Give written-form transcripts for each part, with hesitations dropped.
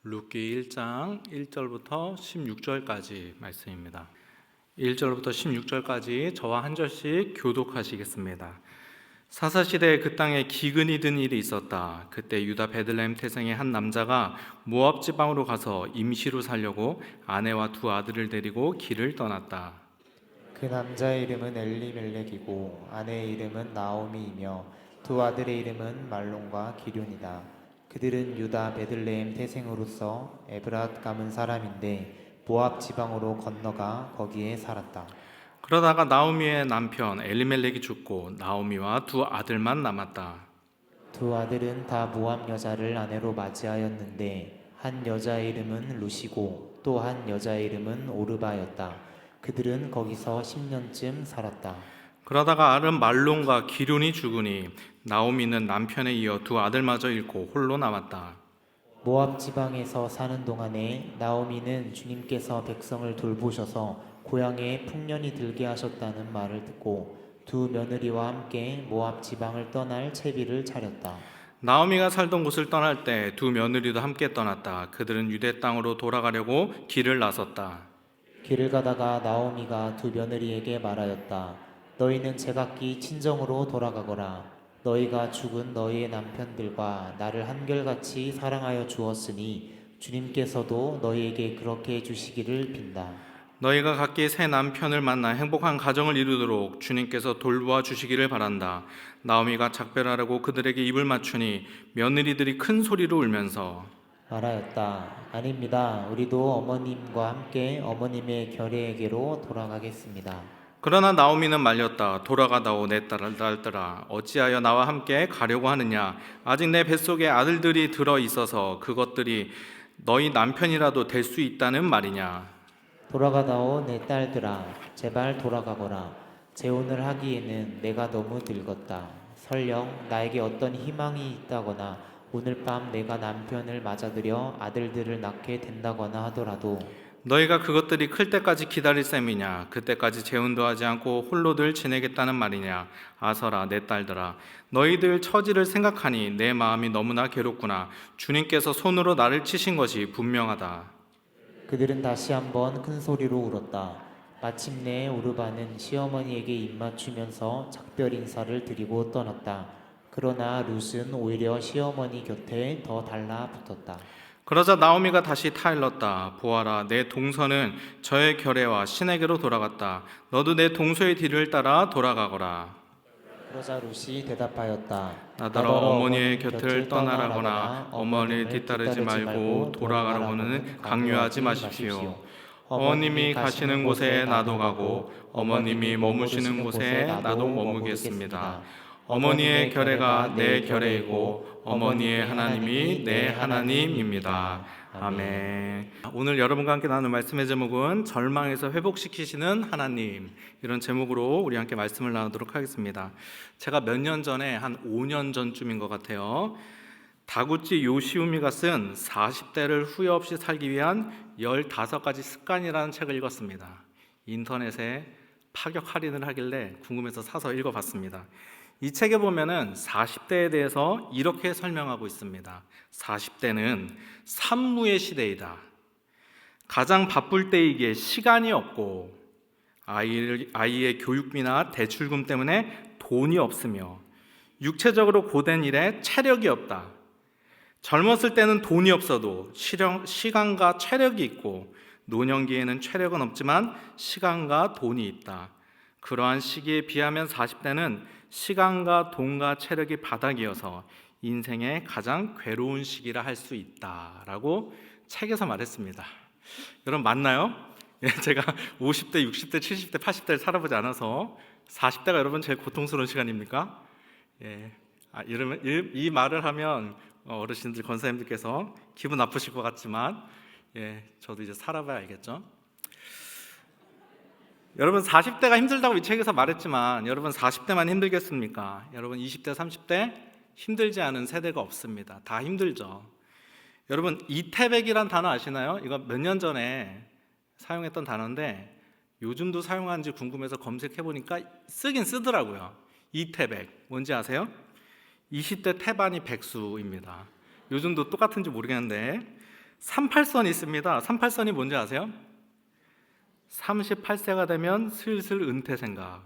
룻기 1장 1절부터 16절까지 말씀입니다. 1절부터 16절까지 저와 한 절씩 교독하시겠습니다. 사사시대에 그 땅에 기근이 든 일이 있었다. 그때 유다 베들레헴 태생의 한 남자가 모압 지방으로 가서 임시로 살려고 아내와 두 아들을 데리고 길을 떠났다. 그 남자의 이름은 엘리멜렉이고 아내의 이름은 나오미이며 두 아들의 이름은 말론과 기륜이다. 그들은 유다 베들레헴 태생으로서 에브랏 가문 사람인데 모압 지방으로 건너가 거기에 살았다. 그러다가 나오미의 남편 엘리멜렉이 죽고 나오미와 두 아들만 남았다. 두 아들은 다 모압 여자를 아내로 맞이하였는데 한 여자의 이름은 루시고 또 한 여자의 이름은 오르바였다. 그들은 거기서 10년쯤 살았다. 그러다가 아름 말론과 기륜이 죽으니 나오미는 남편에 이어 두 아들마저 잃고 홀로 남았다. 모압 지방에서 사는 동안에 나오미는 주님께서 백성을 돌보셔서 고향에 풍년이 들게 하셨다는 말을 듣고 두 며느리와 함께 모압 지방을 떠날 채비를 차렸다. 나오미가 살던 곳을 떠날 때 두 며느리도 함께 떠났다. 그들은 유대 땅으로 돌아가려고 길을 나섰다. 길을 가다가 나오미가 두 며느리에게 말하였다. 너희는 제각기 친정으로 돌아가거라. 너희가 죽은 너희의 남편들과 나를 한결같이 사랑하여 주었으니 주님께서도 너희에게 그렇게 해주시기를 빈다. 너희가 각기 새 남편을 만나 행복한 가정을 이루도록 주님께서 돌보아 주시기를 바란다. 나오미가 작별하라고 그들에게 입을 맞추니 며느리들이 큰 소리로 울면서 말하였다. 아닙니다. 우리도 어머님과 함께 어머님의 결례에게로 돌아가겠습니다. 그러나 나오미는 말렸다. 돌아가다오 내 딸들아, 어찌하여 나와 함께 가려고 하느냐? 아직 내 뱃속에 아들들이 들어 있어서 그것들이 너희 남편이라도 될 수 있다는 말이냐? 돌아가다오 내 딸들아, 제발 돌아가거라. 재혼을 하기에는 내가 너무 늙었다. 설령 나에게 어떤 희망이 있다거나 오늘 밤 내가 남편을 맞아들여 아들들을 낳게 된다거나 하더라도 너희가 그것들이 클 때까지 기다릴 셈이냐? 그때까지 재혼도 하지 않고 홀로들 지내겠다는 말이냐? 아서라 내 딸들아, 너희들 처지를 생각하니 내 마음이 너무나 괴롭구나. 주님께서 손으로 나를 치신 것이 분명하다. 그들은 다시 한번 큰 소리로 울었다. 마침내 오르바는 시어머니에게 입맞추면서 작별 인사를 드리고 떠났다. 그러나 룻은 오히려 시어머니 곁에 더 달라붙었다. 그러자 나오미가 다시 타일렀다. 보아라, 내 동서는 저의 결례와 신에게로 돌아갔다. 너도 내 동서의 뒤를 따라 돌아가거라. 그러자 룻이 대답하였다. 나더러 어머니의 곁을 떠나라거나 어머니를 뒤따르지 말고 돌아가라고는 강요하지 마십시오. 어머님이 가시는 곳에 나도 가고 어머님이 머무시는 곳에 나도 머무겠습니다. 어머니의 결례가 내 결례이고 어머니의 하나님이 내 하나님입니다. 아멘. 오늘 여러분과 함께 나누는 말씀의 제목은 절망에서 회복시키시는 하나님, 이런 제목으로 우리 함께 말씀을 나누도록 하겠습니다. 제가 몇 년 전에, 한 5년 전쯤인 것 같아요, 다구치 요시우미가 쓴 40대를 후회 없이 살기 위한 15가지 습관이라는 책을 읽었습니다. 인터넷에 파격 할인을 하길래 궁금해서 사서 읽어봤습니다. 이 책에 보면은 40대에 대해서 이렇게 설명하고 있습니다. 40대는 산무의 시대이다. 가장 바쁠 때이기에 시간이 없고 아이의 교육비나 대출금 때문에 돈이 없으며 육체적으로 고된 일에 체력이 없다. 젊었을 때는 돈이 없어도 시간과 체력이 있고 노년기에는 체력은 없지만 시간과 돈이 있다. 그러한 시기에 비하면 40대는 시간과 돈과 체력이 바닥이어서 인생의 가장 괴로운 시기라 할 수 있다라고 책에서 말했습니다. 여러분 맞나요? 제가 50대, 60대, 70대, 80대를 살아보지 않아서 40대가 여러분 제일 고통스러운 시간입니까? 이 말을 하면 어르신들, 권사님들께서 기분 나쁘실 것 같지만 저도 이제 살아봐야 알겠죠? 여러분 40대가 힘들다고 이 책에서 말했지만 여러분 40대만 힘들겠습니까? 여러분 20대, 30대 힘들지 않은 세대가 없습니다. 다 힘들죠. 여러분 이태백이란 단어 아시나요? 이거 몇 년 전에 사용했던 단어인데 요즘도 사용하는지 궁금해서 검색해보니까 쓰긴 쓰더라고요. 이태백 뭔지 아세요? 20대 태반이 백수입니다. 요즘도 똑같은지 모르겠는데 38선이 있습니다. 38선이 뭔지 아세요? 38세가 되면 슬슬 은퇴 생각.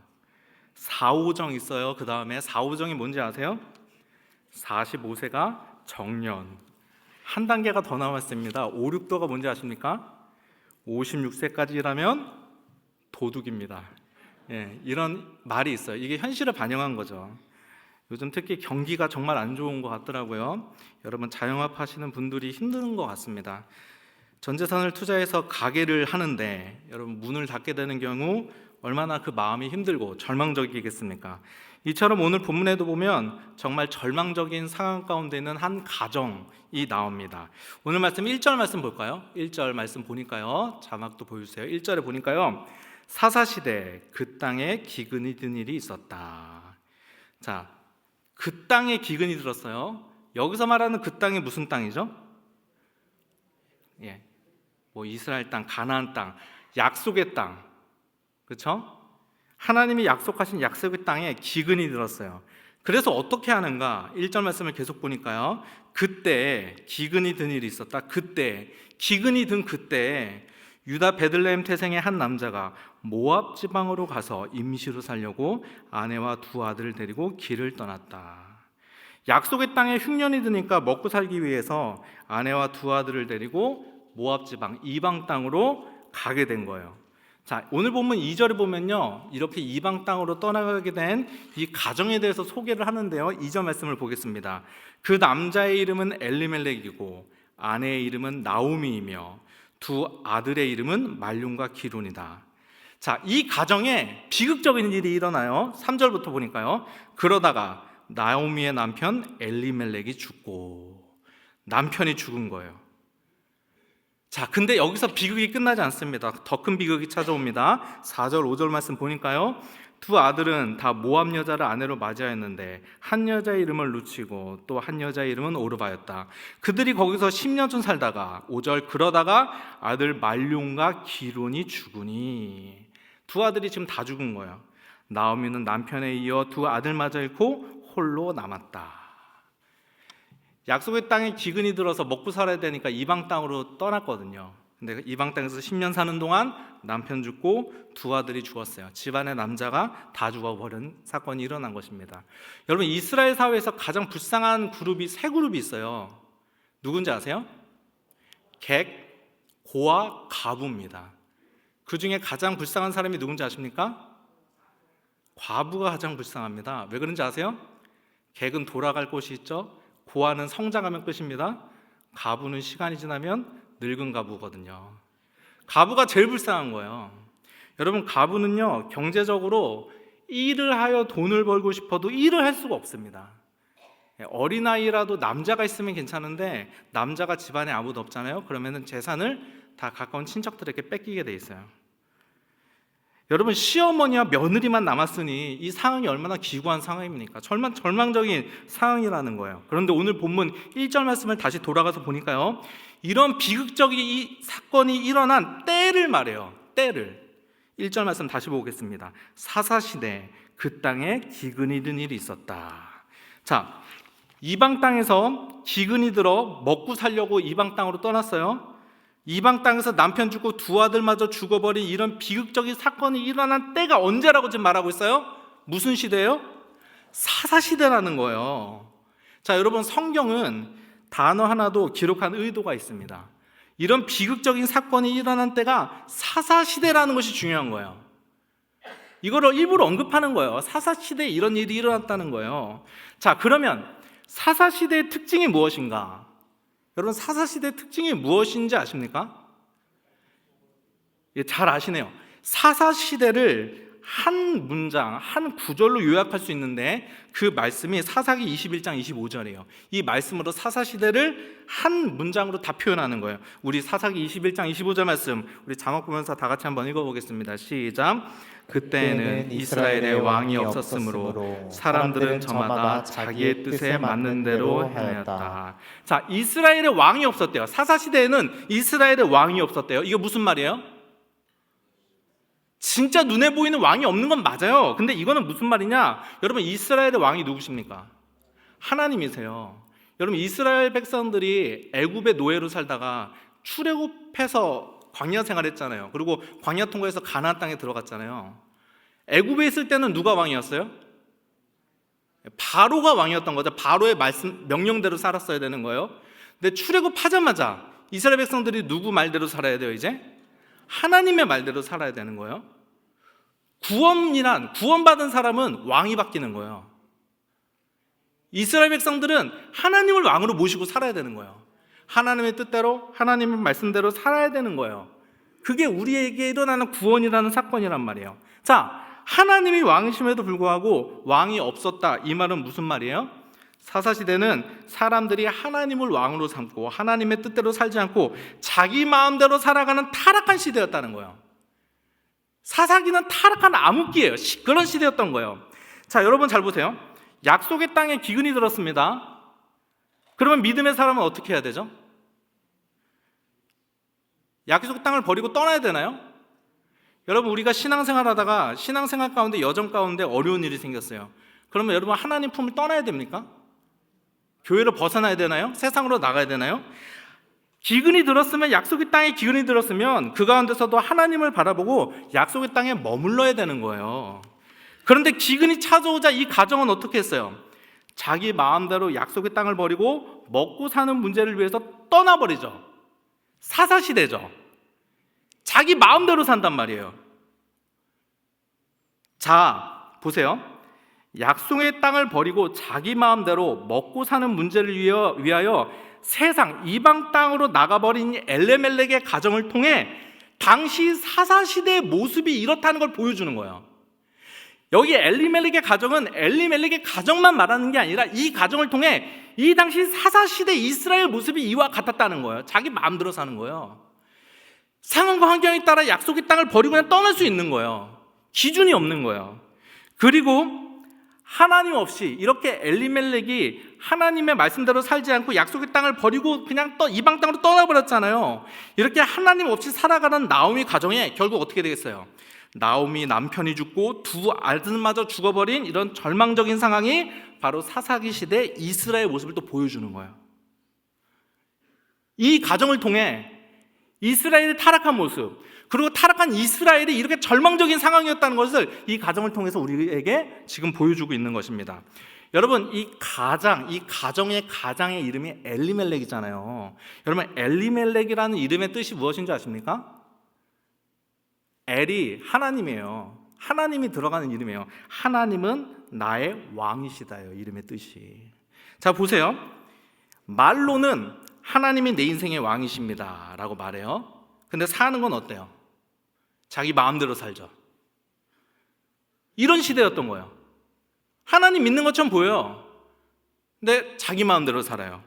4호정 있어요. 그 다음에 4호정이 뭔지 아세요? 45세가 정년. 한 단계가 더 나왔습니다. 5, 6도가 뭔지 아십니까? 56세까지 일하면 도둑입니다. 예, 이런 말이 있어요. 이게 현실을 반영한 거죠. 요즘 특히 경기가 정말 안 좋은 것 같더라고요. 여러분 자영업 하시는 분들이 힘든 것 같습니다. 전 재산을 투자해서 가게를 하는데 여러분 문을 닫게 되는 경우 얼마나 그 마음이 힘들고 절망적이겠습니까? 이처럼 오늘 본문에도 보면 정말 절망적인 상황 가운데 있는 한 가정이 나옵니다. 오늘 말씀 1절 말씀 볼까요? 1절 말씀 보니까요. 자막도 보여주세요. 1절에 보니까요. 사사시대 그 땅에 기근이 든 일이 있었다. 자, 그 땅에 기근이 들었어요. 여기서 말하는 그 땅이 무슨 땅이죠? 예, 뭐 이스라엘 땅, 가나안 땅, 약속의 땅, 그렇죠? 하나님이 약속하신 약속의 땅에 기근이 들었어요. 그래서 어떻게 하는가? 1절 말씀을 계속 보니까요. 그때 기근이 든 일이 있었다. 그때 기근이 든 그때 유다 베들레헴 태생의 한 남자가 모압 지방으로 가서 임시로 살려고 아내와 두 아들을 데리고 길을 떠났다. 약속의 땅에 흉년이 드니까 먹고 살기 위해서 아내와 두 아들을 데리고 모압 지방 이방 땅으로 가게 된 거예요. 자, 오늘 본문 2절에 보면요, 이렇게 이방 땅으로 떠나가게 된 이 가정에 대해서 소개를 하는데요. 2절 말씀을 보겠습니다. 그 남자의 이름은 엘리멜렉이고 아내의 이름은 나오미이며 두 아들의 이름은 말lun과 기론이다. 자, 이 가정에 비극적인 일이 일어나요. 3절부터 보니까요. 그러다가 나오미의 남편 엘리멜렉이 죽고 남편이 죽은 거예요. 자, 근데 여기서 비극이 끝나지 않습니다. 더 큰 비극이 찾아옵니다. 4절, 5절 말씀 보니까요. 두 아들은 다 모압 여자를 아내로 맞이하였는데 한 여자의 이름을 루치고 또 한 여자의 이름은 오르바였다. 그들이 거기서 10년쯤 살다가 5절 그러다가 아들 말lun과 기론이 죽으니 두 아들이 지금 다 죽은 거예요. 나오미는 남편에 이어 두 아들마저 잃고 홀로 남았다. 약속의 땅에 기근이 들어서 먹고 살아야 되니까 이방 땅으로 떠났거든요. 근데 이방 땅에서 10년 사는 동안 남편 죽고 두 아들이 죽었어요. 집안의 남자가 다 죽어버린 사건이 일어난 것입니다. 여러분 이스라엘 사회에서 가장 불쌍한 그룹이 세 그룹이 있어요. 누군지 아세요? 객, 고아, 가부입니다. 그 중에 가장 불쌍한 사람이 누군지 아십니까? 과부가 가장 불쌍합니다. 왜 그런지 아세요? 객은 돌아갈 곳이 있죠. 고아는 성장하면 끝입니다. 가부는 시간이 지나면 늙은 가부거든요. 가부가 제일 불쌍한 거예요. 여러분 가부는요 경제적으로 일을 하여 돈을 벌고 싶어도 일을 할 수가 없습니다. 어린아이라도 남자가 있으면 괜찮은데 남자가 집안에 아무도 없잖아요. 그러면 재산을 다 가까운 친척들에게 뺏기게 돼 있어요. 여러분 시어머니와 며느리만 남았으니 이 상황이 얼마나 기구한 상황입니까? 절망적인 상황이라는 거예요. 그런데 오늘 본문 1절 말씀을 다시 돌아가서 보니까요, 이런 비극적인 이 사건이 일어난 때를 말해요. 때를 1절 말씀 다시 보겠습니다. 사사시대 그 땅에 기근이 든 일이 있었다. 자, 이방 땅에서 기근이 들어 먹고 살려고 이방 땅으로 떠났어요. 이방 땅에서 남편 죽고 두 아들마저 죽어버린 이런 비극적인 사건이 일어난 때가 언제라고 지금 말하고 있어요? 무슨 시대예요? 사사시대라는 거예요. 자, 여러분 성경은 단어 하나도 기록한 의도가 있습니다. 이런 비극적인 사건이 일어난 때가 사사시대라는 것이 중요한 거예요. 이거를 일부러 언급하는 거예요. 사사시대에 이런 일이 일어났다는 거예요. 자, 그러면 사사시대의 특징이 무엇인가? 여러분 사사시대의 특징이 무엇인지 아십니까? 예, 잘 아시네요. 사사시대를 한 문장, 한 구절로 요약할 수 있는데 그 말씀이 사사기 21장 25절이에요. 이 말씀으로 사사시대를 한 문장으로 다 표현하는 거예요. 우리 사사기 21장 25절 말씀 우리 자막 보면서 다 같이 한번 읽어보겠습니다. 시작. 그때는 이스라엘의 왕이 없었으므로 사람들은 저마다 자기의 뜻에 맞는 대로 행하였다. 자, 이스라엘의 왕이 없었대요. 사사시대에는 이스라엘의 왕이 없었대요. 이게 무슨 말이에요? 진짜 눈에 보이는 왕이 없는 건 맞아요. 근데 이거는 무슨 말이냐? 여러분 이스라엘의 왕이 누구십니까? 하나님이세요. 여러분 이스라엘 백성들이 애굽의 노예로 살다가 출애굽해서 광야 생활했잖아요. 그리고 광야 통과해서 가나안 땅에 들어갔잖아요. 애굽에 있을 때는 누가 왕이었어요? 바로가 왕이었던 거죠. 바로의 말씀 명령대로 살았어야 되는 거예요. 근데 출애굽하자마자 이스라엘 백성들이 누구 말대로 살아야 돼요? 이제 하나님의 말대로 살아야 되는 거예요. 구원받은 사람은 왕이 바뀌는 거예요. 이스라엘 백성들은 하나님을 왕으로 모시고 살아야 되는 거예요. 하나님의 뜻대로, 하나님의 말씀대로 살아야 되는 거예요. 그게 우리에게 일어나는 구원이라는 사건이란 말이에요. 자, 하나님이 왕이심에도 불구하고 왕이 없었다. 이 말은 무슨 말이에요? 사사시대는 사람들이 하나님을 왕으로 삼고 하나님의 뜻대로 살지 않고 자기 마음대로 살아가는 타락한 시대였다는 거예요. 사사기는 타락한 암흑기예요. 그런 시대였던 거예요. 자, 여러분 잘 보세요. 약속의 땅에 기근이 들었습니다. 그러면 믿음의 사람은 어떻게 해야 되죠? 약속 땅을 버리고 떠나야 되나요? 여러분, 우리가 신앙생활 하다가 신앙생활 가운데, 여정 가운데 어려운 일이 생겼어요. 그러면 여러분, 하나님 품을 떠나야 됩니까? 교회를 벗어나야 되나요? 세상으로 나가야 되나요? 기근이 들었으면, 약속의 땅에 기근이 들었으면 그 가운데서도 하나님을 바라보고 약속의 땅에 머물러야 되는 거예요. 그런데 기근이 찾아오자 이 가정은 어떻게 했어요? 자기 마음대로 약속의 땅을 버리고 먹고 사는 문제를 위해서 떠나버리죠. 사사시대죠. 자기 마음대로 산단 말이에요. 자, 보세요. 약속의 땅을 버리고 자기 마음대로 먹고 사는 문제를 위하여 세상 이방 땅으로 나가버린 엘레멜렉의 가정을 통해 당시 사사시대의 모습이 이렇다는 걸 보여주는 거예요. 여기 엘리멜렉의 가정은 엘리멜렉의 가정만 말하는 게 아니라 이 가정을 통해 이 당시 사사시대 이스라엘 모습이 이와 같았다는 거예요. 자기 마음대로 사는 거예요. 상황과 환경에 따라 약속의 땅을 버리고 그냥 떠날 수 있는 거예요. 기준이 없는 거예요. 그리고 하나님 없이 이렇게 엘리멜렉이 하나님의 말씀대로 살지 않고 약속의 땅을 버리고 그냥 이방 땅으로 떠나버렸잖아요. 이렇게 하나님 없이 살아가는 나오미 가정에 결국 어떻게 되겠어요? 나오미 남편이 죽고 두 아들마저 죽어버린 이런 절망적인 상황이 바로 사사기 시대 이스라엘 모습을 또 보여주는 거예요. 이 가정을 통해 이스라엘의 타락한 모습, 그리고 타락한 이스라엘이 이렇게 절망적인 상황이었다는 것을 이 가정을 통해서 우리에게 지금 보여주고 있는 것입니다. 여러분, 이 가정의 이름이 엘리멜렉이잖아요. 여러분, 엘리멜렉이라는 이름의 뜻이 무엇인지 아십니까? 엘이 하나님이에요. 하나님이 들어가는 이름이에요. 하나님은 나의 왕이시다요. 이름의 뜻이. 자, 보세요. 말로는 하나님이 내 인생의 왕이십니다 라고 말해요. 근데 사는 건 어때요? 자기 마음대로 살죠. 이런 시대였던 거예요. 하나님 믿는 것처럼 보여요. 근데 자기 마음대로 살아요.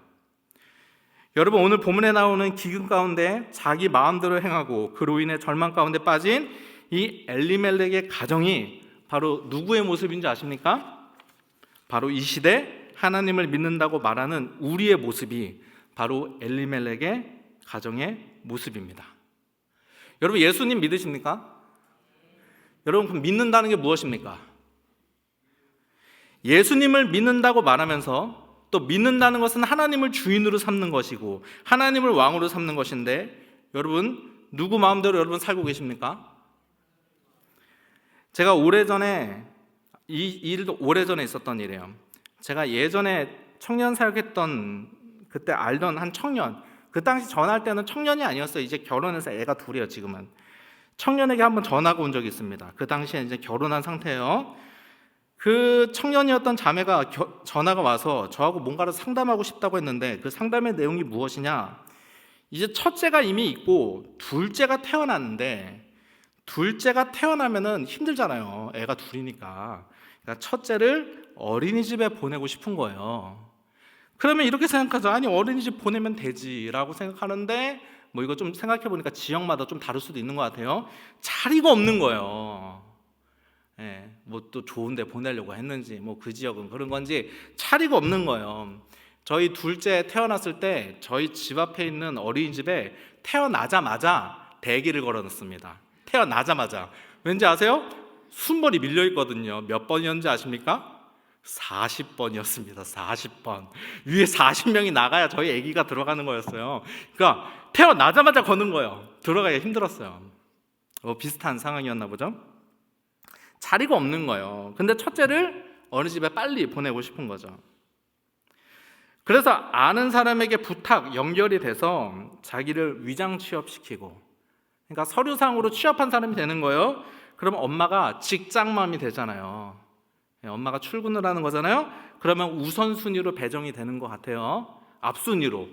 여러분, 오늘 본문에 나오는 기근 가운데 자기 마음대로 행하고 그로 인해 절망 가운데 빠진 이 엘리멜렉의 가정이 바로 누구의 모습인지 아십니까? 바로 이 시대 하나님을 믿는다고 말하는 우리의 모습이 바로 엘리멜렉의 가정의 모습입니다. 여러분, 예수님 믿으십니까? 여러분, 그럼 믿는다는 게 무엇입니까? 예수님을 믿는다고 말하면서 또 믿는다는 것은 하나님을 주인으로 삼는 것이고 하나님을 왕으로 삼는 것인데, 여러분, 누구 마음대로 여러분 살고 계십니까? 제가 오래전에 이 일도 오래전에 있었던 일이에요. 제가 예전에 청년 사역했던 그때 알던 한 청년, 그 당시 전화할 때는 청년이 아니었어요. 이제 결혼해서 애가 둘이에요. 지금은 청년에게 한번 전화가 온 적이 있습니다. 그 당시에 이제 결혼한 상태예요. 그 청년이었던 자매가 전화가 와서 저하고 뭔가를 상담하고 싶다고 했는데, 그 상담의 내용이 무엇이냐, 이제 첫째가 이미 있고 둘째가 태어났는데, 둘째가 태어나면은 힘들잖아요. 애가 둘이니까. 그러니까 첫째를 어린이집에 보내고 싶은 거예요. 그러면 이렇게 생각하죠. 아니, 어린이집 보내면 되지라고 생각하는데, 뭐 이거 좀 생각해 보니까 지역마다 좀 다를 수도 있는 것 같아요. 자리가 없는 거예요. 예, 뭐 또 좋은데 보내려고 했는지, 뭐 그 지역은 그런 건지 자리가 없는 거예요. 저희 둘째 태어났을 때 저희 집 앞에 있는 어린이집에 태어나자마자 대기를 걸어놨습니다. 태어나자마자. 왠지 아세요? 순번이 밀려 있거든요. 몇 번이었는지 아십니까? 40번이었습니다. 40번. 위에 40명이 나가야 저희 아기가 들어가는 거였어요. 그러니까 태어나자마자 거는 거예요. 들어가기가 힘들었어요. 비슷한 상황이었나 보죠. 자리가 없는 거예요. 근데 첫째를 어느 집에 빨리 보내고 싶은 거죠. 그래서 아는 사람에게 부탁 연결이 돼서 자기를 위장 취업시키고, 그러니까 서류상으로 취업한 사람이 되는 거예요. 그러면 엄마가 직장맘이 되잖아요. 엄마가 출근을 하는 거잖아요. 그러면 우선순위로 배정이 되는 것 같아요. 앞순위로.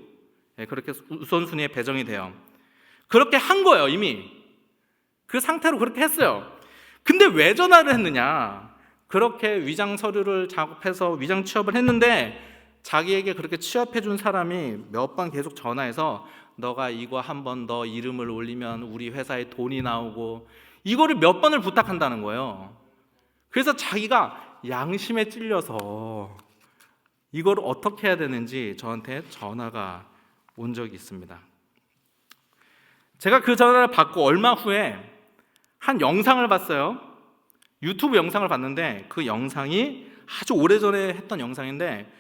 그렇게 우선순위에 배정이 돼요. 그렇게 한 거예요. 이미 그 상태로 그렇게 했어요. 근데 왜 전화를 했느냐? 그렇게 위장 서류를 작업해서 위장 취업을 했는데 자기에게 그렇게 취업해 준 사람이 몇 번 계속 전화해서 너가 이거 한 번 더 이름을 올리면 우리 회사에 돈이 나오고, 이거를 몇 번을 부탁한다는 거예요. 그래서 자기가 양심에 찔려서 이걸 어떻게 해야 되는지 저한테 전화가 온 적이 있습니다. 제가 그 전화를 받고 얼마 후에 한 영상을 봤어요. 유튜브 영상을 봤는데 그 영상이 아주 오래전에 했던 영상인데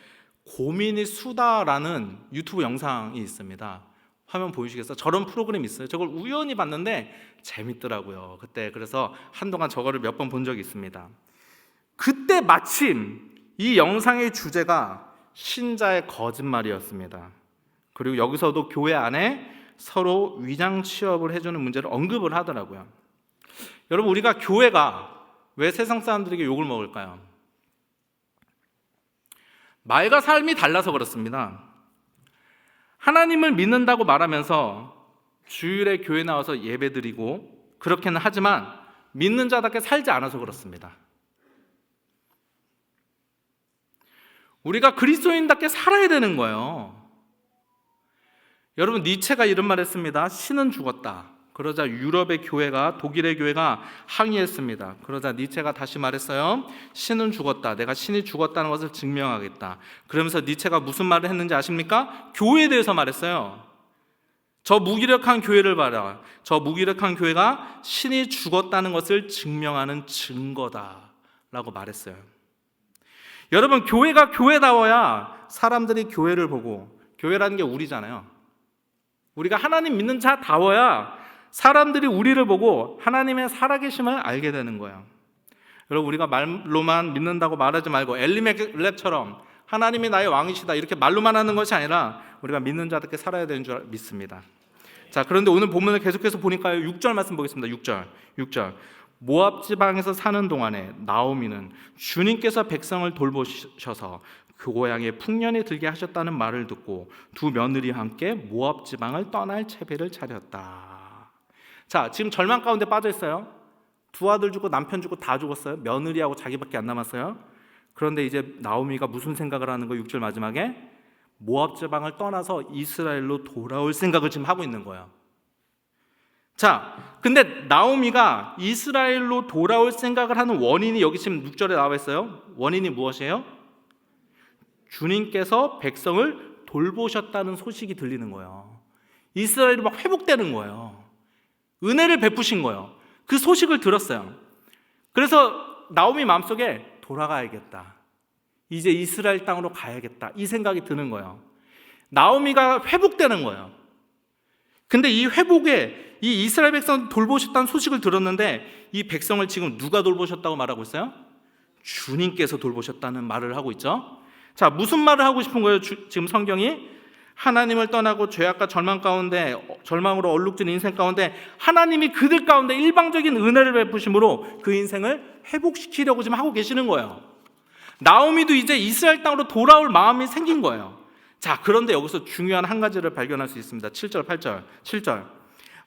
고민이 수다라는 유튜브 영상이 있습니다. 화면 보이시겠어요? 저런 프로그램이 있어요. 저걸 우연히 봤는데 재밌더라고요. 그때 그래서 한동안 저거를 몇 번 본 적이 있습니다. 그때 마침 이 영상의 주제가 신자의 거짓말이었습니다. 그리고 여기서도 교회 안에 서로 위장 취업을 해주는 문제를 언급을 하더라고요. 여러분, 우리가 교회가 왜 세상 사람들에게 욕을 먹을까요? 말과 삶이 달라서 그렇습니다. 하나님을 믿는다고 말하면서 주일에 교회 나와서 예배드리고 그렇게는 하지만 믿는 자답게 살지 않아서 그렇습니다. 우리가 그리스도인답게 살아야 되는 거예요. 여러분, 니체가 이런 말 했습니다. 신은 죽었다. 그러자 유럽의 교회가, 독일의 교회가 항의했습니다. 그러자 니체가 다시 말했어요. 신은 죽었다. 내가 신이 죽었다는 것을 증명하겠다. 그러면서 니체가 무슨 말을 했는지 아십니까? 교회에 대해서 말했어요. 저 무기력한 교회를 봐라. 저 무기력한 교회가 신이 죽었다는 것을 증명하는 증거다 라고 말했어요. 여러분, 교회가 교회다워야 사람들이 교회를 보고, 교회라는 게 우리잖아요. 우리가 하나님 믿는 자다워야 사람들이 우리를 보고 하나님의 살아계심을 알게 되는 거예요. 여러분, 우리가 말로만 믿는다고 말하지 말고 엘리멜렉처럼 하나님이 나의 왕이시다 이렇게 말로만 하는 것이 아니라 우리가 믿는 자답게 살아야 되는 줄 믿습니다. 자, 그런데 오늘 본문을 계속해서 보니까요, 6절 말씀 보겠습니다. 6절. 모압 지방에서 사는 동안에 나오미는 주님께서 백성을 돌보셔서 고향에 풍년이 들게 하셨다는 말을 듣고 두 며느리와 함께 모압 지방을 떠날 채비를 차렸다. 자, 지금 절망 가운데 빠져 있어요. 두 아들 죽고 남편 죽고 다 죽었어요. 며느리하고 자기밖에 안 남았어요. 그런데 이제 나오미가 무슨 생각을 하는 거? 6절 마지막에 모압 지방을 떠나서 이스라엘로 돌아올 생각을 지금 하고 있는 거예요. 자, 근데 나오미가 이스라엘로 돌아올 생각을 하는 원인이 여기 지금 6절에 나와 있어요. 원인이 무엇이에요? 주님께서 백성을 돌보셨다는 소식이 들리는 거예요. 이스라엘이 막 회복되는 거예요. 은혜를 베푸신 거예요. 그 소식을 들었어요. 그래서 나오미 마음속에 돌아가야겠다. 이제 이스라엘 땅으로 가야겠다. 이 생각이 드는 거예요. 나오미가 회복되는 거예요. 근데 이 회복에 이 이스라엘 백성 돌보셨다는 소식을 들었는데 이 백성을 지금 누가 돌보셨다고 말하고 있어요? 주님께서 돌보셨다는 말을 하고 있죠. 자, 무슨 말을 하고 싶은 거예요? 지금 성경이 하나님을 떠나고 죄악과 절망으로 얼룩진 인생 가운데 하나님이 그들 가운데 일방적인 은혜를 베푸심으로 그 인생을 회복시키려고 지금 하고 계시는 거예요. 나오미도 이제 이스라엘 땅으로 돌아올 마음이 생긴 거예요. 자, 그런데 여기서 중요한 한 가지를 발견할 수 있습니다. 7절, 8절. 7절.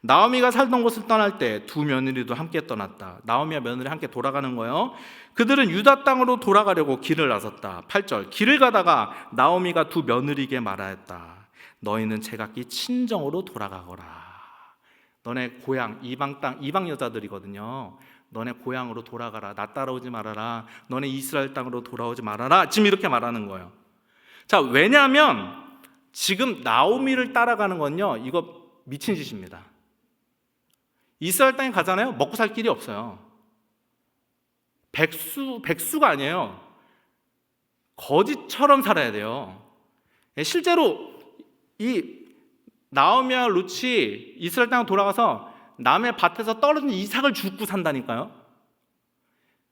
나오미가 살던 곳을 떠날 때 두 며느리도 함께 떠났다. 나오미와 며느리 함께 돌아가는 거예요. 그들은 유다 땅으로 돌아가려고 길을 나섰다. 8절. 길을 가다가 나오미가 두 며느리에게 말하였다. 너희는 제각기 친정으로 돌아가거라. 너네 고향, 이방 땅, 이방 여자들이거든요. 너네 고향으로 돌아가라. 나 따라오지 말아라. 너네 이스라엘 땅으로 돌아오지 말아라. 지금 이렇게 말하는 거예요. 자, 왜냐하면 지금 나오미를 따라가는 건요, 이거 미친 짓입니다. 이스라엘 땅에 가잖아요. 먹고 살 길이 없어요. 백수가 아니에요. 거지처럼 살아야 돼요. 실제로 이 나오미와 룻이 이스라엘 땅에 돌아가서 남의 밭에서 떨어진 이삭을 줍고 산다니까요.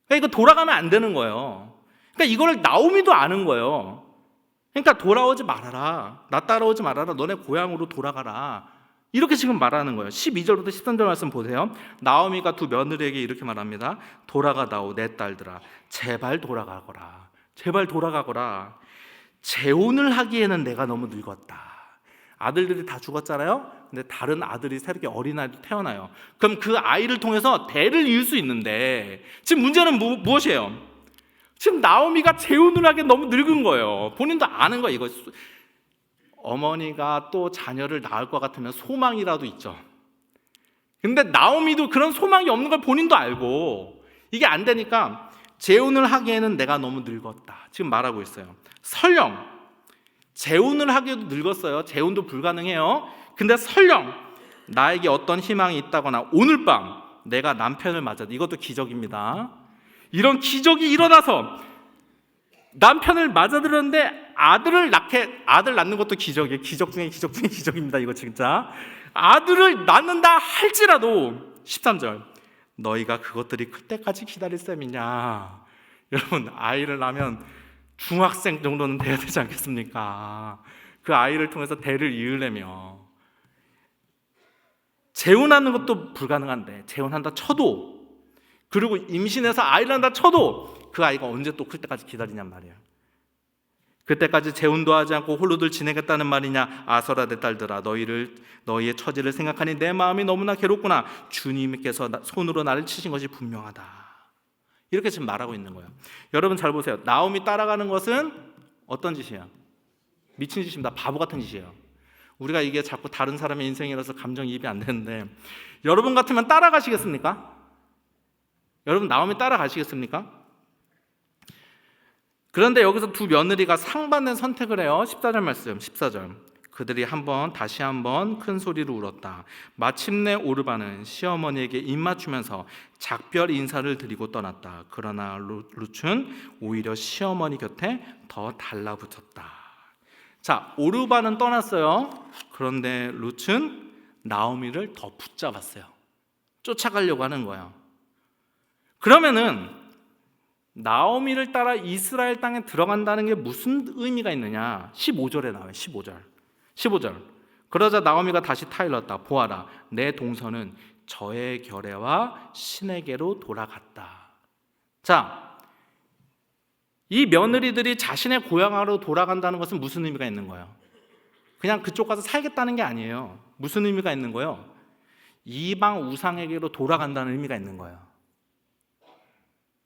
그러니까 이거 돌아가면 안 되는 거예요. 그러니까 이거를 나오미도 아는 거예요. 그러니까 돌아오지 말아라. 나 따라오지 말아라. 너네 고향으로 돌아가라. 이렇게 지금 말하는 거예요. 12절부터 13절 말씀 보세요. 나오미가 두 며느리에게 이렇게 말합니다. 돌아가다오 내 딸들아, 제발 돌아가거라. 제발 돌아가거라. 재혼을 하기에는 내가 너무 늙었다. 아들들이 다 죽었잖아요. 근데 다른 아들이 새롭게 어린아이도 태어나요. 그럼 그 아이를 통해서 대를 이을 수 있는데 지금 문제는 무엇이에요? 지금 나오미가 재혼을 하기엔 너무 늙은 거예요. 본인도 아는 거예요. 이거 어머니가 또 자녀를 낳을 것 같으면 소망이라도 있죠. 근데 나오미도 그런 소망이 없는 걸 본인도 알고 이게 안 되니까 재혼을 하기에는 내가 너무 늙었다. 지금 말하고 있어요. 설령 재혼을 하기에도 늙었어요. 재혼도 불가능해요. 근데 설령 나에게 어떤 희망이 있다거나 오늘 밤 내가 남편을 맞아, 이것도 기적입니다. 이런 기적이 일어나서 남편을 맞아들었는데 아들 낳는 것도 기적이에요. 기적 중에 기적 중에 기적입니다. 이거 진짜 아들을 낳는다 할지라도 13절 너희가 그것들이 클 때까지 기다릴 셈이냐. 여러분 아이를 낳으면 중학생 정도는 돼야 되지 않겠습니까? 그 아이를 통해서 대를 이으려면 재혼하는 것도 불가능한데 재혼한다 쳐도 그리고 임신해서 아이를 낳는다 쳐도 그 아이가 언제 또 클 때까지 기다리냔 말이에요. 그때까지 재혼도 하지 않고 홀로들 지내겠다는 말이냐. 아서라 내 딸들아 너희의 처지를 생각하니 내 마음이 너무나 괴롭구나. 주님께서 손으로 나를 치신 것이 분명하다. 이렇게 지금 말하고 있는 거예요. 여러분 잘 보세요. 나오미 따라가는 것은 어떤 짓이에요? 미친 짓입니다. 바보 같은 짓이에요. 우리가 이게 자꾸 다른 사람의 인생이라서 감정이입이 안 되는데 여러분 같으면 따라가시겠습니까? 여러분 나오미 따라가시겠습니까? 그런데 여기서 두 며느리가 상반된 선택을 해요. 14절 말씀 14절 그들이 다시 한번 큰 소리로 울었다. 마침내 오르바는 시어머니에게 입맞추면서 작별 인사를 드리고 떠났다. 그러나 룻은 오히려 시어머니 곁에 더 달라붙었다. 자, 오르바는 떠났어요. 그런데 룻은 나오미를 더 붙잡았어요. 쫓아가려고 하는 거예요. 그러면은 나오미를 따라 이스라엘 땅에 들어간다는 게 무슨 의미가 있느냐? 15절에 나와요. 15절. 그러자 나오미가 다시 타일렀다. 보아라, 내 동서는 저의 결애와 신에게로 돌아갔다. 자, 이 며느리들이 자신의 고향으로 돌아간다는 것은 무슨 의미가 있는 거예요? 그냥 그쪽 가서 살겠다는 게 아니에요. 무슨 의미가 있는 거예요? 이방 우상에게로 돌아간다는 의미가 있는 거예요.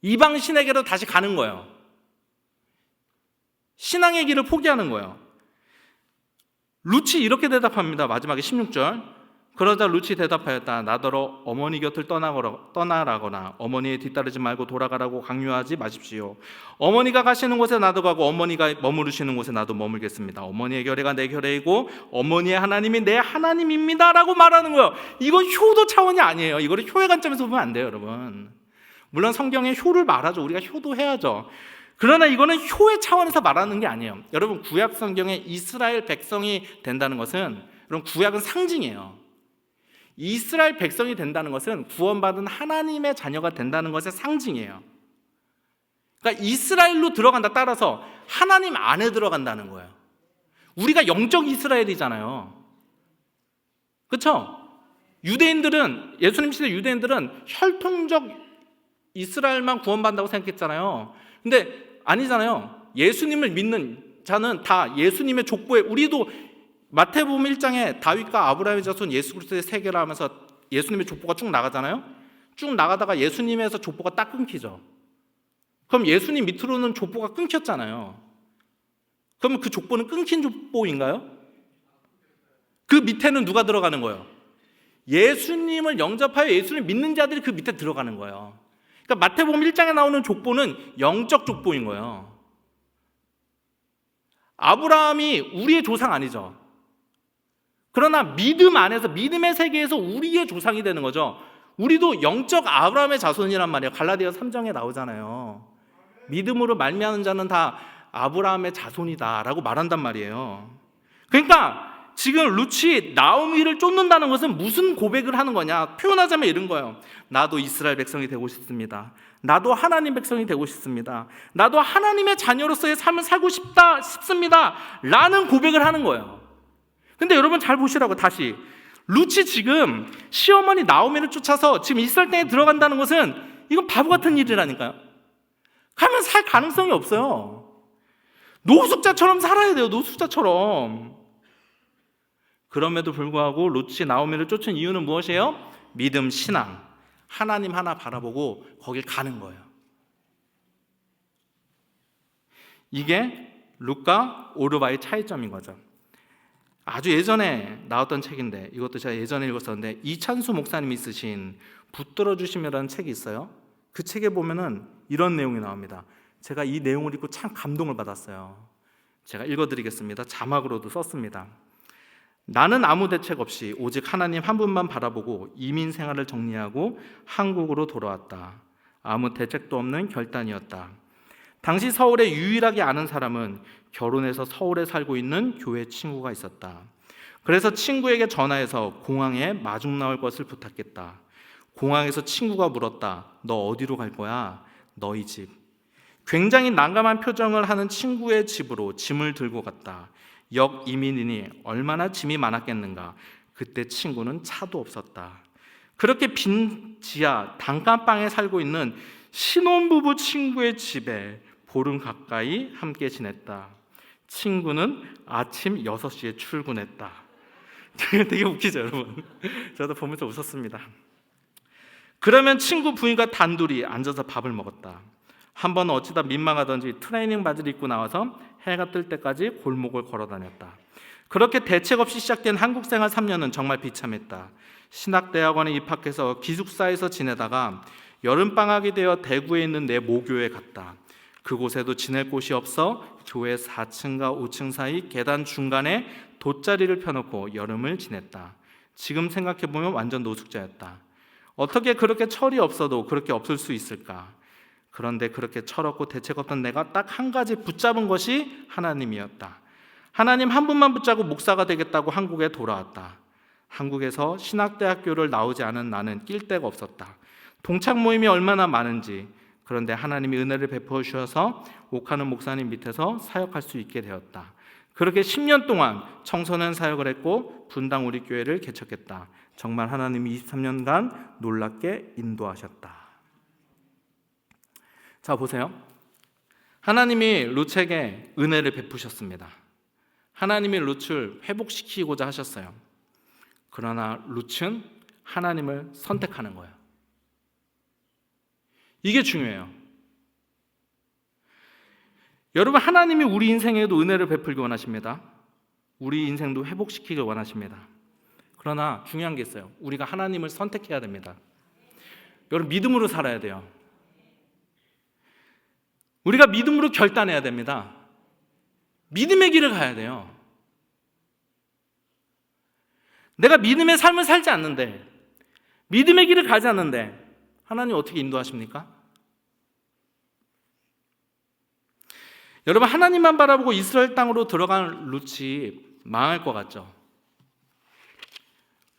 이방 신에게로 다시 가는 거예요. 신앙의 길을 포기하는 거예요. 룻이 이렇게 대답합니다. 마지막에 16절. 그러자 룻이 대답하였다. 나더러 어머니 곁을 떠나라거나 어머니에 뒤따르지 말고 돌아가라고 강요하지 마십시오. 어머니가 가시는 곳에 나도 가고 어머니가 머무르시는 곳에 나도 머물겠습니다. 어머니의 결례가 내 결례이고 어머니의 하나님이 내 하나님입니다 라고 말하는 거예요. 이건 효도 차원이 아니에요. 이거를 효의 관점에서 보면 안 돼요, 여러분. 물론 성경에 효를 말하죠. 우리가 효도해야죠. 그러나 이거는 효의 차원에서 말하는 게 아니에요. 여러분 구약 성경에 이스라엘 백성이 된다는 것은, 여러분 구약은 상징이에요. 이스라엘 백성이 된다는 것은 구원받은 하나님의 자녀가 된다는 것의 상징이에요. 그러니까 이스라엘로 들어간다, 따라서 하나님 안에 들어간다는 거예요. 우리가 영적 이스라엘이잖아요. 그렇죠? 유대인들은, 예수님 시대 유대인들은 혈통적 이스라엘만 구원받는다고 생각했잖아요. 근데 아니잖아요. 예수님을 믿는 자는 다 예수님의 족보에, 우리도 마태복음 1장에 다윗과 아브라함의 자손 예수 그리스도의 세계라 하면서 예수님의 족보가 쭉 나가잖아요. 쭉 나가다가 예수님에서 족보가 딱 끊기죠. 그럼 예수님 밑으로는 족보가 끊겼잖아요. 그러면 그 족보는 끊긴 족보인가요? 그 밑에는 누가 들어가는 거예요? 예수님을 영접하여 예수를 믿는 자들이 그 밑에 들어가는 거예요. 그러니까 마태복음 1장에 나오는 족보는 영적 족보인 거예요. 아브라함이 우리의 조상 아니죠. 그러나 믿음 안에서, 믿음의 세계에서 우리의 조상이 되는 거죠. 우리도 영적 아브라함의 자손이란 말이에요. 갈라디아 3장에 나오잖아요. 믿음으로 말미암은 자는 다 아브라함의 자손이다라고 말한단 말이에요. 그러니까 지금 룻이 나오미를 쫓는다는 것은 무슨 고백을 하는 거냐? 표현하자면 이런 거예요. 나도 이스라엘 백성이 되고 싶습니다. 나도 하나님 백성이 되고 싶습니다. 나도 하나님의 자녀로서의 삶을 살고 싶습니다. 라는 고백을 하는 거예요. 근데 여러분 잘 보시라고 다시. 룻이 지금 시어머니 나오미를 쫓아서 지금 이스라엘 땅에 들어간다는 것은 이건 바보 같은 일이라니까요. 가면 살 가능성이 없어요. 노숙자처럼 살아야 돼요. 노숙자처럼. 그럼에도 불구하고 룻이 나오미를 쫓은 이유는 무엇이에요? 믿음, 신앙. 하나님 하나 바라보고 거길 가는 거예요. 이게 룻과 오르바의 차이점인 거죠. 아주 예전에 나왔던 책인데 이것도 제가 예전에 읽었었는데 이찬수 목사님이 쓰신 붙들어 주심이라는 책이 있어요. 그 책에 보면은 이런 내용이 나옵니다. 제가 이 내용을 읽고 참 감동을 받았어요. 제가 읽어드리겠습니다. 자막으로도 썼습니다. 나는 아무 대책 없이 오직 하나님 한 분만 바라보고 이민 생활을 정리하고 한국으로 돌아왔다. 아무 대책도 없는 결단이었다. 당시 서울에 유일하게 아는 사람은 결혼해서 서울에 살고 있는 교회 친구가 있었다. 그래서 친구에게 전화해서 공항에 마중 나올 것을 부탁했다. 공항에서 친구가 물었다. 너 어디로 갈 거야? 너희 집. 굉장히 난감한 표정을 하는 친구의 집으로 짐을 들고 갔다. 역 이민이니 얼마나 짐이 많았겠는가. 그때 친구는 차도 없었다. 그렇게 빈 지하 단칸방에 살고 있는 신혼부부 친구의 집에 보름 가까이 함께 지냈다. 친구는 아침 6시에 출근했다. 되게 웃기죠, 여러분? 저도 보면서 웃었습니다. 그러면 친구 부인과 단둘이 앉아서 밥을 먹었다. 한 번 어찌다 민망하던지 트레이닝 바지를 입고 나와서 해가 뜰 때까지 골목을 걸어 다녔다. 그렇게 대책 없이 시작된 한국 생활 3년은 정말 비참했다. 신학대학원에 입학해서 기숙사에서 지내다가 여름방학이 되어 대구에 있는 내 모교에 갔다. 그곳에도 지낼 곳이 없어 교회 4층과 5층 사이 계단 중간에 돗자리를 펴놓고 여름을 지냈다. 지금 생각해보면 완전 노숙자였다. 어떻게 그렇게 철이 없어도 그렇게 없을 수 있을까? 그런데 그렇게 철없고 대책 없던 내가 딱 한 가지 붙잡은 것이 하나님이었다. 하나님 한 분만 붙잡고 목사가 되겠다고 한국에 돌아왔다. 한국에서 신학대학교를 나오지 않은 나는 낄 데가 없었다. 동창 모임이 얼마나 많은지. 그런데 하나님이 은혜를 베풀어 주셔서 옥하는 목사님 밑에서 사역할 수 있게 되었다. 그렇게 10년 동안 청소년 사역을 했고 분당 우리 교회를 개척했다. 정말 하나님이 23년간 놀랍게 인도하셨다. 자, 보세요. 하나님이 룻에게 은혜를 베푸셨습니다. 하나님이 룻을 회복시키고자 하셨어요. 그러나 룻은 하나님을 선택하는 거예요. 이게 중요해요. 여러분, 하나님이 우리 인생에도 은혜를 베풀기 원하십니다. 우리 인생도 회복시키길 원하십니다. 그러나 중요한 게 있어요. 우리가 하나님을 선택해야 됩니다. 여러분, 믿음으로 살아야 돼요. 우리가 믿음으로 결단해야 됩니다. 믿음의 길을 가야 돼요. 내가 믿음의 삶을 살지 않는데, 믿음의 길을 가지 않는데 하나님 어떻게 인도하십니까? 여러분, 하나님만 바라보고 이스라엘 땅으로 들어간 룻이 망할 것 같죠?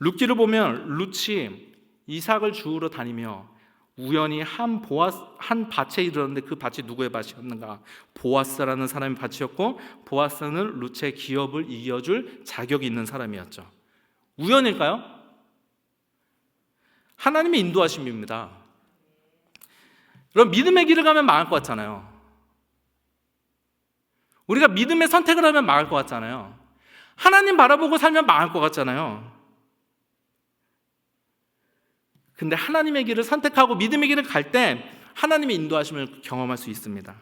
룻기를 보면 룻이 이삭을 주우러 다니며 우연히 한 밭에 이르렀는데 그 밭이 누구의 밭이었는가? 보아스라는 사람의 밭이었고, 보아스는 룻의 기업을 이어줄 자격이 있는 사람이었죠. 우연일까요? 하나님의 인도하심입니다. 여러분, 믿음의 길을 가면 망할 것 같잖아요. 우리가 믿음의 선택을 하면 망할 것 같잖아요. 하나님 바라보고 살면 망할 것 같잖아요. 근데 하나님의 길을 선택하고 믿음의 길을 갈 때 하나님의 인도하심을 경험할 수 있습니다.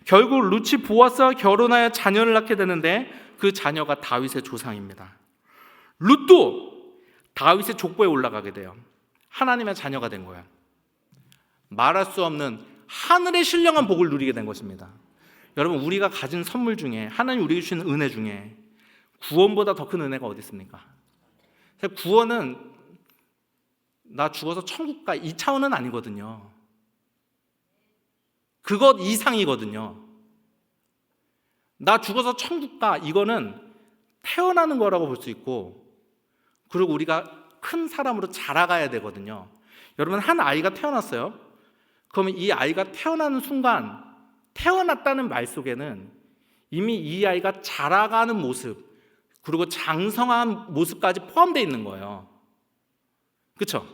결국 룻이 보아스와 결혼하여 자녀를 낳게 되는데 그 자녀가 다윗의 조상입니다. 룻도 다윗의 족보에 올라가게 돼요. 하나님의 자녀가 된 거예요. 말할 수 없는 하늘의 신령한 복을 누리게 된 것입니다. 여러분, 우리가 가진 선물 중에, 하나님 우리에게 주신 은혜 중에 구원보다 더 큰 은혜가 어디 있습니까? 구원은 나 죽어서 천국 가 이 차원은 아니거든요. 그것 이상이거든요. 나 죽어서 천국 가, 이거는 태어나는 거라고 볼 수 있고, 그리고 우리가 큰 사람으로 자라가야 되거든요. 여러분, 한 아이가 태어났어요. 그러면 이 아이가 태어나는 순간, 태어났다는 말 속에는 이미 이 아이가 자라가는 모습, 그리고 장성한 모습까지 포함되어 있는 거예요. 그렇죠?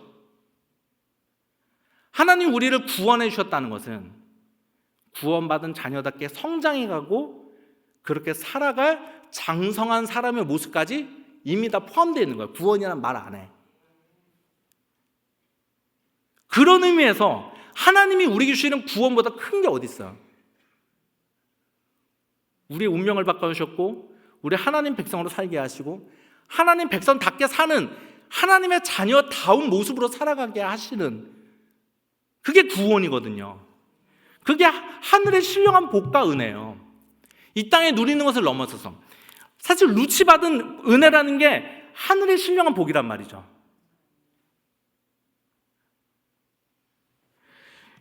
하나님 우리를 구원해 주셨다는 것은 구원받은 자녀답게 성장해가고 그렇게 살아갈 장성한 사람의 모습까지 이미 다 포함되어 있는 거예요. 구원이라는 말 안에. 그런 의미에서 하나님이 우리에게 주시는 구원보다 큰 게 어디 있어요? 우리의 운명을 바꿔주셨고, 우리 하나님 백성으로 살게 하시고, 하나님 백성답게 사는 하나님의 자녀다운 모습으로 살아가게 하시는, 그게 구원이거든요. 그게 하늘의 신령한 복과 은혜예요. 이 땅에 누리는 것을 넘어서서 사실 루치 받은 은혜라는 게 하늘의 신령한 복이란 말이죠.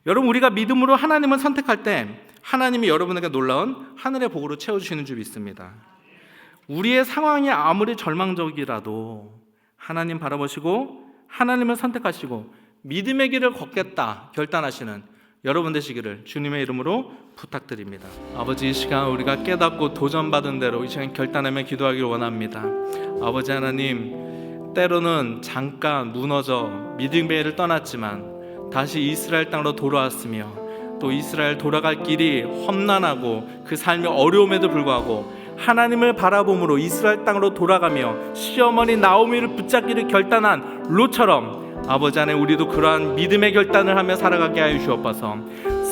여러분, 우리가 믿음으로 하나님을 선택할 때 하나님이 여러분에게 놀라운 하늘의 복으로 채워주시는 줄 믿습니다. 우리의 상황이 아무리 절망적이라도 하나님 바라보시고 하나님을 선택하시고 믿음의 길을 걷겠다 결단하시는 여러분 되시기를 주님의 이름으로 부탁드립니다. 아버지, 이 시간 우리가 깨닫고 도전받은 대로 이 시간 결단하며 기도하기를 원합니다. 아버지 하나님, 때로는 잠깐 무너져 믿음의 길을 떠났지만 다시 이스라엘 땅으로 돌아왔으며, 또 이스라엘 돌아갈 길이 험난하고 그 삶이 어려움에도 불구하고 하나님을 바라봄으로 이스라엘 땅으로 돌아가며 시어머니 나오미를 붙잡기를 결단한 롯처럼 아버지 안에 우리도 그러한 믿음의 결단을 하며 살아가게 하여 주옵소서.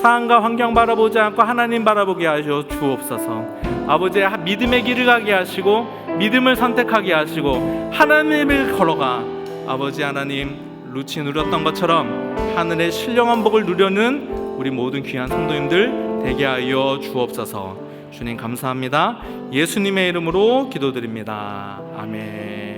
상황과 환경 바라보지 않고 하나님 바라보게 하여 주옵소서. 아버지의 믿음의 길을 가게 하시고 믿음을 선택하게 하시고 하나님을 걸어가 아버지 하나님 루치 누렸던 것처럼 하늘의 신령한 복을 누려는 우리 모든 귀한 성도님들 되게 하여 주옵소서. 주님 감사합니다. 예수님의 이름으로 기도드립니다. 아멘.